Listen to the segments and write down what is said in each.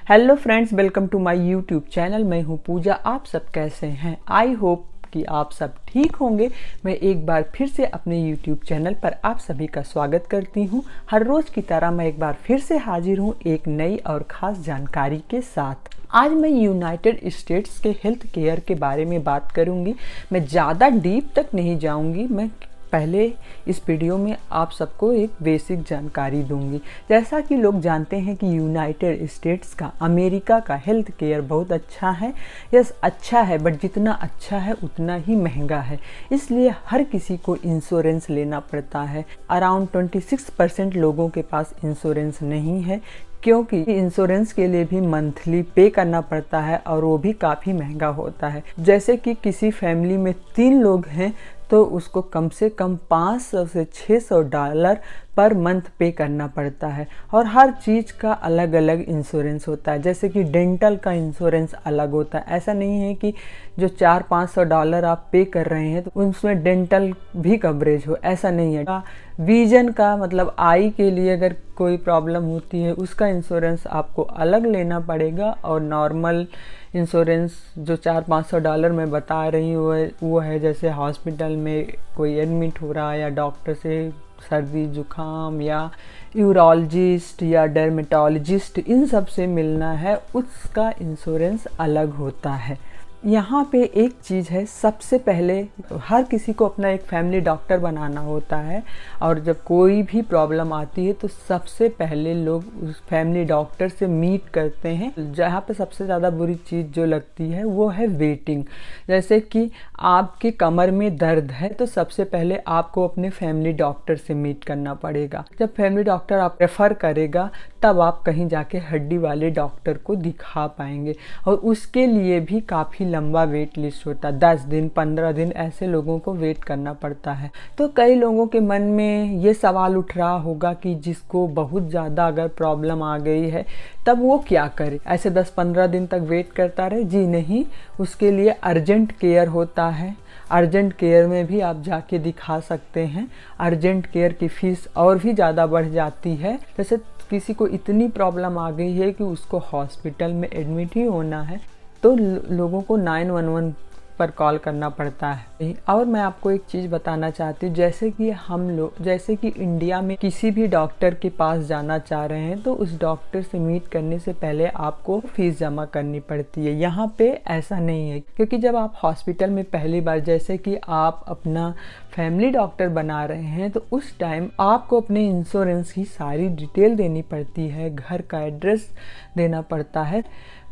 Hello friends, welcome to my YouTube channel. मैं हूं पूजा। आप सब कैसे हैं? आई होप कि आप सब ठीक होंगे। मैं एक बार फिर से अपने यूट्यूब चैनल पर आप सभी का स्वागत करती हूं। हर रोज़ की तरह मैं एक बार फिर से हाजिर हूं एक नई और ख़ास जानकारी के साथ। आज मैं यूनाइटेड स्टेट्स के हेल्थ केयर के बारे में बात करूंगी। मैं ज़्यादा डीप तक नहीं जाऊंगी। मैं पहले इस वीडियो में आप सबको एक बेसिक जानकारी दूंगी। जैसा कि लोग जानते हैं कि यूनाइटेड स्टेट्स का, अमेरिका का हेल्थ केयर बहुत अच्छा है। यस, अच्छा है, बट जितना अच्छा है उतना ही महंगा है। इसलिए हर किसी को इंश्योरेंस लेना पड़ता है। अराउंड 26% लोगों के पास इंश्योरेंस नहीं है, क्योंकि इंश्योरेंस के लिए भी मंथली पे करना पड़ता है और वो भी काफ़ी महंगा होता है। जैसे कि किसी फैमिली में 3 लोग हैं तो उसको कम से कम $500 से $600 पर मंथ पे करना पड़ता है। और हर चीज़ का अलग अलग इंश्योरेंस होता है। जैसे कि डेंटल का इंश्योरेंस अलग होता है। ऐसा नहीं है कि जो $400-500 आप पे कर रहे हैं तो उसमें डेंटल भी कवरेज हो, ऐसा नहीं है। विजन का मतलब आई के लिए अगर कोई प्रॉब्लम होती है उसका इंश्योरेंस आपको अलग लेना पड़ेगा। और नॉर्मल इंश्योरेंस जो $400-500 मैं बता रही हूँ वो है जैसे हॉस्पिटल में कोई एडमिट हो रहा है, या डॉक्टर से सर्दी जुकाम, या यूरोलॉजिस्ट या डर्मेटोलॉजिस्ट, इन सब से मिलना है, उसका इंश्योरेंस अलग होता है। यहाँ पे एक चीज़ है, सबसे पहले हर किसी को अपना एक फैमिली डॉक्टर बनाना होता है। और जब कोई भी प्रॉब्लम आती है तो सबसे पहले लोग उस फैमिली डॉक्टर से मीट करते हैं। जहाँ पे सबसे ज़्यादा बुरी चीज़ जो लगती है वो है वेटिंग। जैसे कि आपके कमर में दर्द है तो सबसे पहले आपको अपने फैमिली डॉक्टर से मीट करना पड़ेगा। जब फैमिली डॉक्टर आप रेफ़र करेगा तब आप कहीं जाके हड्डी वाले डॉक्टर को दिखा पाएंगे। और उसके लिए भी काफ़ी लंबा वेट लिस्ट होता है। 10 दिन 15 दिन ऐसे लोगों को वेट करना पड़ता है। तो कई लोगों के मन में ये सवाल उठ रहा होगा कि जिसको बहुत ज़्यादा अगर प्रॉब्लम आ गई है तब वो क्या करे, ऐसे 10-15 दिन तक वेट करता रहे? जी नहीं, उसके लिए अर्जेंट केयर होता है। अर्जेंट केयर में भी आप जाके दिखा सकते हैं। अर्जेंट केयर की फ़ीस और भी ज़्यादा बढ़ जाती है। जैसे किसी को इतनी प्रॉब्लम आ गई है कि उसको हॉस्पिटल में एडमिट ही होना है तो लोगों को 911 पर कॉल करना पड़ता है। और मैं आपको एक चीज़ बताना चाहती हूँ, जैसे कि इंडिया में किसी भी डॉक्टर के पास जाना चाह रहे हैं तो उस डॉक्टर से मीट करने से पहले आपको फीस जमा करनी पड़ती है। यहाँ पे ऐसा नहीं है, क्योंकि जब आप हॉस्पिटल में पहली बार, जैसे कि आप अपना फैमिली डॉक्टर बना रहे हैं, तो उस टाइम आपको अपने इंश्योरेंस की सारी डिटेल देनी पड़ती है, घर का एड्रेस देना पड़ता है।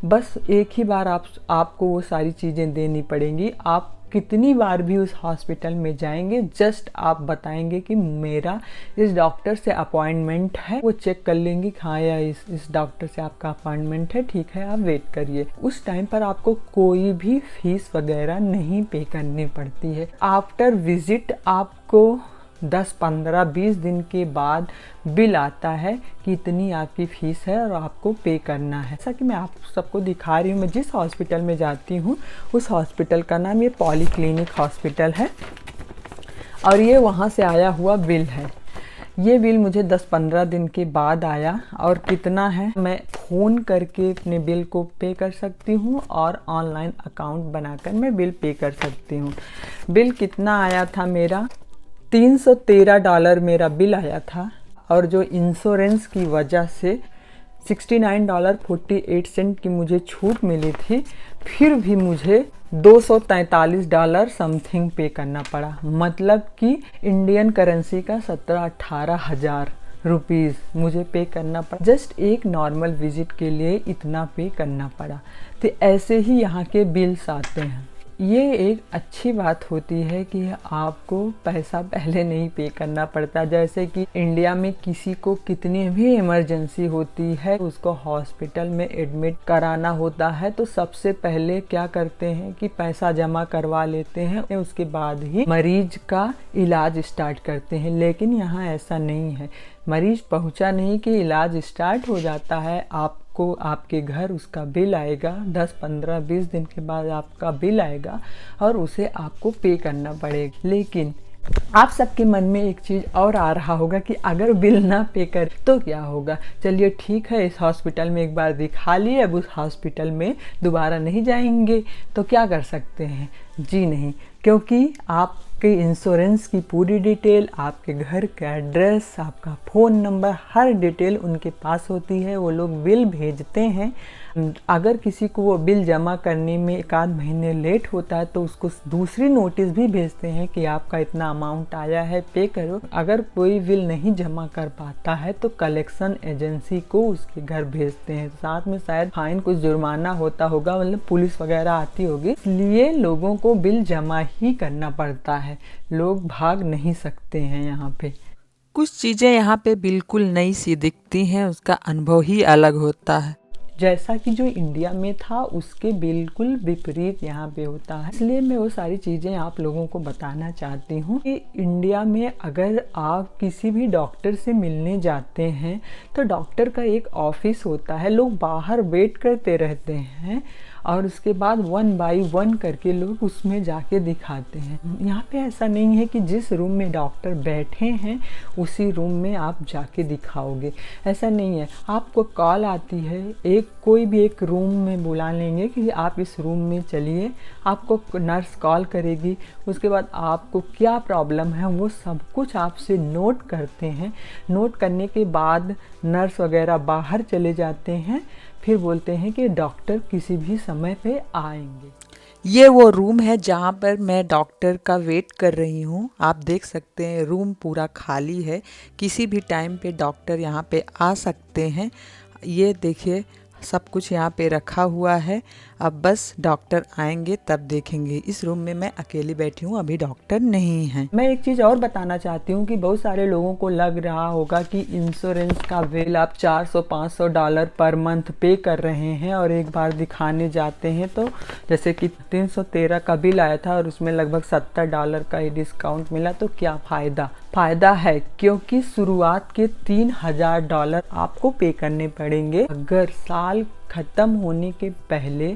बस एक ही बार आपको वो सारी चीज़ें देनी पड़ेंगी। आप कितनी बार भी उस हॉस्पिटल में जाएंगे, जस्ट आप बताएंगे कि मेरा इस डॉक्टर से अपॉइंटमेंट है। वो चेक कर लेंगे कि हाँ या इस डॉक्टर से आपका अपॉइंटमेंट है, ठीक है, आप वेट करिए। उस टाइम पर आपको कोई भी फीस वगैरह नहीं पे करनी पड़ती है। आफ्टर विजिट आपको 10, 15, 20 दिन के बाद बिल आता है कि इतनी आपकी फ़ीस है और आपको पे करना है। जैसा कि मैं आप सबको दिखा रही हूँ, मैं जिस हॉस्पिटल में जाती हूँ उस हॉस्पिटल का नाम ये पॉलीक्लिनिक हॉस्पिटल है। और ये वहाँ से आया हुआ बिल है। ये बिल मुझे 10-15 दिन के बाद आया। और कितना है, मैं फ़ोन करके अपने बिल को पे कर सकती हूँ और ऑनलाइन अकाउंट बनाकर मैं बिल पे कर सकती हूँ। बिल कितना आया था मेरा? $313 मेरा बिल आया था। और जो इंश्योरेंस की वजह से $69.48 की मुझे छूट मिली थी, फिर भी मुझे $243 समथिंग पे करना पड़ा। मतलब कि इंडियन करेंसी का 17-18 हज़ार रुपीज़ मुझे पे करना पड़ा। जस्ट एक नॉर्मल विजिट के लिए इतना पे करना पड़ा। तो ऐसे ही यहाँ के बिल्स आते हैं। ये एक अच्छी बात होती है कि आपको पैसा पहले नहीं पे करना पड़ता। जैसे कि इंडिया में किसी को कितनी भी इमरजेंसी होती है, उसको हॉस्पिटल में एडमिट कराना होता है, तो सबसे पहले क्या करते हैं कि पैसा जमा करवा लेते हैं, उसके बाद ही मरीज का इलाज स्टार्ट करते हैं। लेकिन यहाँ ऐसा नहीं है। मरीज पहुँचा नहीं कि इलाज स्टार्ट हो जाता है, आपको आपके घर उसका बिल आएगा। 10, 15, 20 दिन के बाद आपका बिल आएगा और उसे आपको पे करना पड़ेगा। लेकिन आप सबके मन में एक चीज़ और आ रहा होगा कि अगर बिल ना पे कर तो क्या होगा। चलिए ठीक है, इस हॉस्पिटल में एक बार दिखा लिए, अब उस हॉस्पिटल में दोबारा नहीं जाएंगे तो क्या कर सकते हैं? जी नहीं, क्योंकि आपके इंश्योरेंस की पूरी डिटेल, आपके घर का एड्रेस, आपका फ़ोन नंबर, हर डिटेल उनके पास होती है। वो लोग बिल भेजते हैं। अगर किसी को वो बिल जमा करने में एक आध महीने लेट होता है तो उसको दूसरी नोटिस भी भेजते हैं कि आपका इतना अमाउंट आया है, पे करो। अगर कोई बिल नहीं जमा कर पाता है तो कलेक्शन एजेंसी को उसके घर भेजते हैं। साथ में शायद फाइन, कुछ जुर्माना होता होगा, मतलब पुलिस वगैरह आती होगी। इसलिए लोगों को बिल जमा ही करना पड़ता है, लोग भाग नहीं सकते हैं। यहाँ पे कुछ चीज़ें यहाँ पे बिल्कुल नई सी दिखती हैं, उसका अनुभव ही अलग होता है। जैसा कि जो इंडिया में था उसके बिल्कुल विपरीत यहाँ पे होता है। इसलिए मैं वो सारी चीज़ें आप लोगों को बताना चाहती हूँ कि इंडिया में अगर आप किसी भी डॉक्टर से मिलने जाते हैं तो डॉक्टर का एक ऑफिस होता है, लोग बाहर वेट करते रहते हैं और उसके बाद 1 बाय 1 करके लोग उसमें जाके दिखाते हैं। यहाँ पे ऐसा नहीं है कि जिस रूम में डॉक्टर बैठे हैं उसी रूम में आप जाके दिखाओगे, ऐसा नहीं है। आपको कॉल आती है, कोई भी एक रूम में बुला लेंगे कि आप इस रूम में चलिए, आपको नर्स कॉल करेगी। उसके बाद आपको क्या प्रॉब्लम है वो सब कुछ आपसे नोट करते हैं। नोट करने के बाद नर्स वगैरह बाहर चले जाते हैं, फिर बोलते हैं कि डॉक्टर किसी भी समय पे आएंगे। ये वो रूम है जहाँ पर मैं डॉक्टर का वेट कर रही हूँ। आप देख सकते हैं रूम पूरा खाली है, किसी भी टाइम पे डॉक्टर यहाँ पे आ सकते हैं। ये देखिए सब कुछ यहाँ पे रखा हुआ है, अब बस डॉक्टर आएंगे तब देखेंगे। इस रूम में मैं अकेली बैठी हूँ, अभी डॉक्टर नहीं है। मैं एक चीज़ और बताना चाहती हूँ कि बहुत सारे लोगों को लग रहा होगा कि इंश्योरेंस का बिल आप $400-500 पर मंथ पे कर रहे हैं और एक बार दिखाने जाते हैं तो जैसे कि 313 का बिल आया था और उसमें लगभग $70 का ही डिस्काउंट मिला, तो क्या फ़ायदा है, क्योंकि शुरुआत के $3000 आपको पे करने पड़ेंगे। अगर साल ख़त्म होने के पहले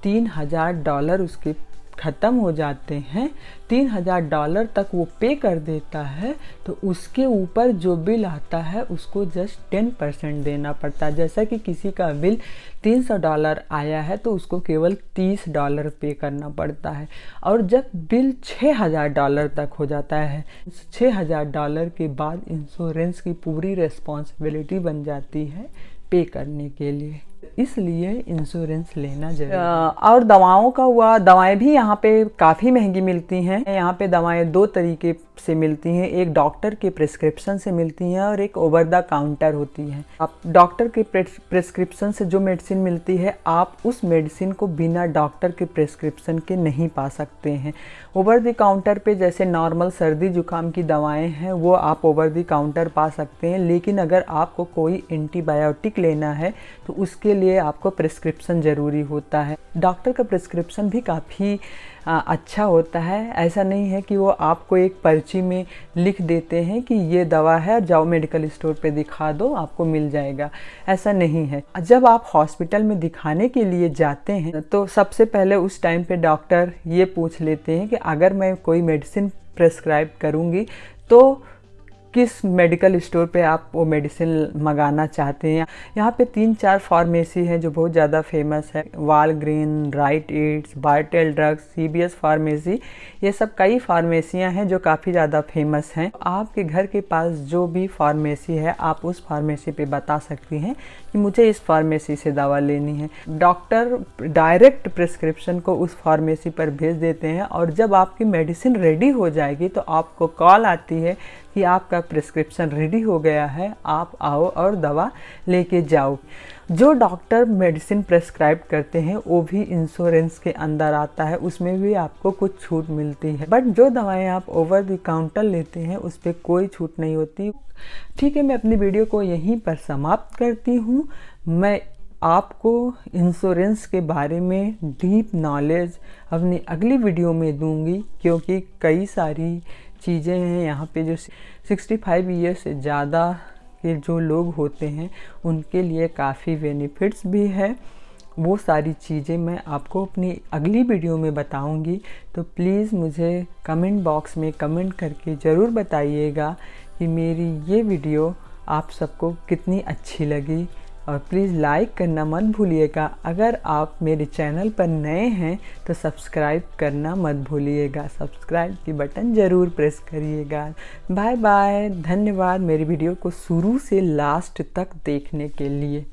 $3000 उसके ख़त्म हो जाते हैं, $3000 तक वो पे कर देता है, तो उसके ऊपर जो बिल आता है उसको जस्ट 10% देना पड़ता है। जैसा कि किसी का बिल $300 आया है तो उसको केवल $30 पे करना पड़ता है। और जब बिल $6000 तक हो जाता है, $6000 के बाद इंश्योरेंस की पूरी रिस्पॉन्सिबिलिटी बन जाती है पे करने के लिए। इसलिए इंश्योरेंस लेना जरूरी है। और दवाओं का हुआ, दवाएं भी यहाँ पे काफ़ी महंगी मिलती हैं। यहाँ पे दवाएं 2 तरीके से मिलती हैं, एक डॉक्टर के प्रिस्क्रिप्शन से मिलती हैं और एक ओवर द काउंटर होती है। आप डॉक्टर के प्रिस्क्रिप्शन से जो मेडिसिन मिलती है, आप उस मेडिसिन को बिना डॉक्टर के प्रिस्क्रिप्शन के नहीं पा सकते हैं। ओवर द काउंटर पे जैसे नॉर्मल सर्दी जुकाम की दवाएं हैं वो आप ओवर द काउंटर पा सकते हैं, लेकिन अगर आपको कोई एंटीबायोटिक लेना है तो उसके लिए आपको प्रिस्क्रिप्शन ज़रूरी होता है। डॉक्टर का प्रिस्क्रिप्शन भी काफ़ी अच्छा होता है। ऐसा नहीं है कि वो आपको एक पर्ची में लिख देते हैं कि ये दवा है, जाओ मेडिकल स्टोर पे दिखा दो, आपको मिल जाएगा, ऐसा नहीं है। जब आप हॉस्पिटल में दिखाने के लिए जाते हैं तो सबसे पहले उस टाइम पे डॉक्टर ये पूछ लेते हैं कि अगर मैं कोई मेडिसिन प्रेस्क्राइब करूँगी तो किस मेडिकल स्टोर पे आप वो मेडिसिन मंगाना चाहते हैं। यहाँ पे 3-4 फार्मेसी हैं जो बहुत ज़्यादा फेमस है, वालग्रीन, राइट एड्स, बायोटेल ड्रग्स, CBS फार्मेसी, ये सब कई फार्मेसियाँ हैं जो काफ़ी ज़्यादा फेमस हैं। आपके घर के पास जो भी फार्मेसी है आप उस फार्मेसी पे बता सकती हैं कि मुझे इस फार्मेसी से दवा लेनी है। डॉक्टर डायरेक्ट प्रिस्क्रिप्शन को उस फार्मेसी पर भेज देते हैं और जब आपकी मेडिसिन रेडी हो जाएगी तो आपको कॉल आती है कि आपका प्रिस्क्रिप्शन रेडी हो गया है, आप आओ और दवा लेके जाओ। जो डॉक्टर मेडिसिन प्रेस्क्राइब करते हैं वो भी इंश्योरेंस के अंदर आता है, उसमें भी आपको कुछ छूट मिलती है। बट जो दवाएं आप ओवर द काउंटर लेते हैं उस पर कोई छूट नहीं होती। ठीक है, मैं अपनी वीडियो को यहीं पर समाप्त करती हूँ। मैं आपको इंश्योरेंस के बारे में डीप नॉलेज अपनी अगली वीडियो में दूंगी, क्योंकि कई सारी चीज़ें हैं यहाँ पे जो 65 ईयर से ज़्यादा के जो लोग होते हैं उनके लिए काफ़ी बेनिफिट्स भी है वो सारी चीज़ें मैं आपको अपनी अगली वीडियो में बताऊंगी। तो प्लीज़ मुझे कमेंट बॉक्स में कमेंट करके ज़रूर बताइएगा कि मेरी ये वीडियो आप सबको कितनी अच्छी लगी। और प्लीज़ लाइक करना मत भूलिएगा। अगर आप मेरे चैनल पर नए हैं तो सब्सक्राइब करना मत भूलिएगा। सब्सक्राइब की बटन ज़रूर प्रेस करिएगा। बाय बाय, धन्यवाद मेरी वीडियो को शुरू से लास्ट तक देखने के लिए।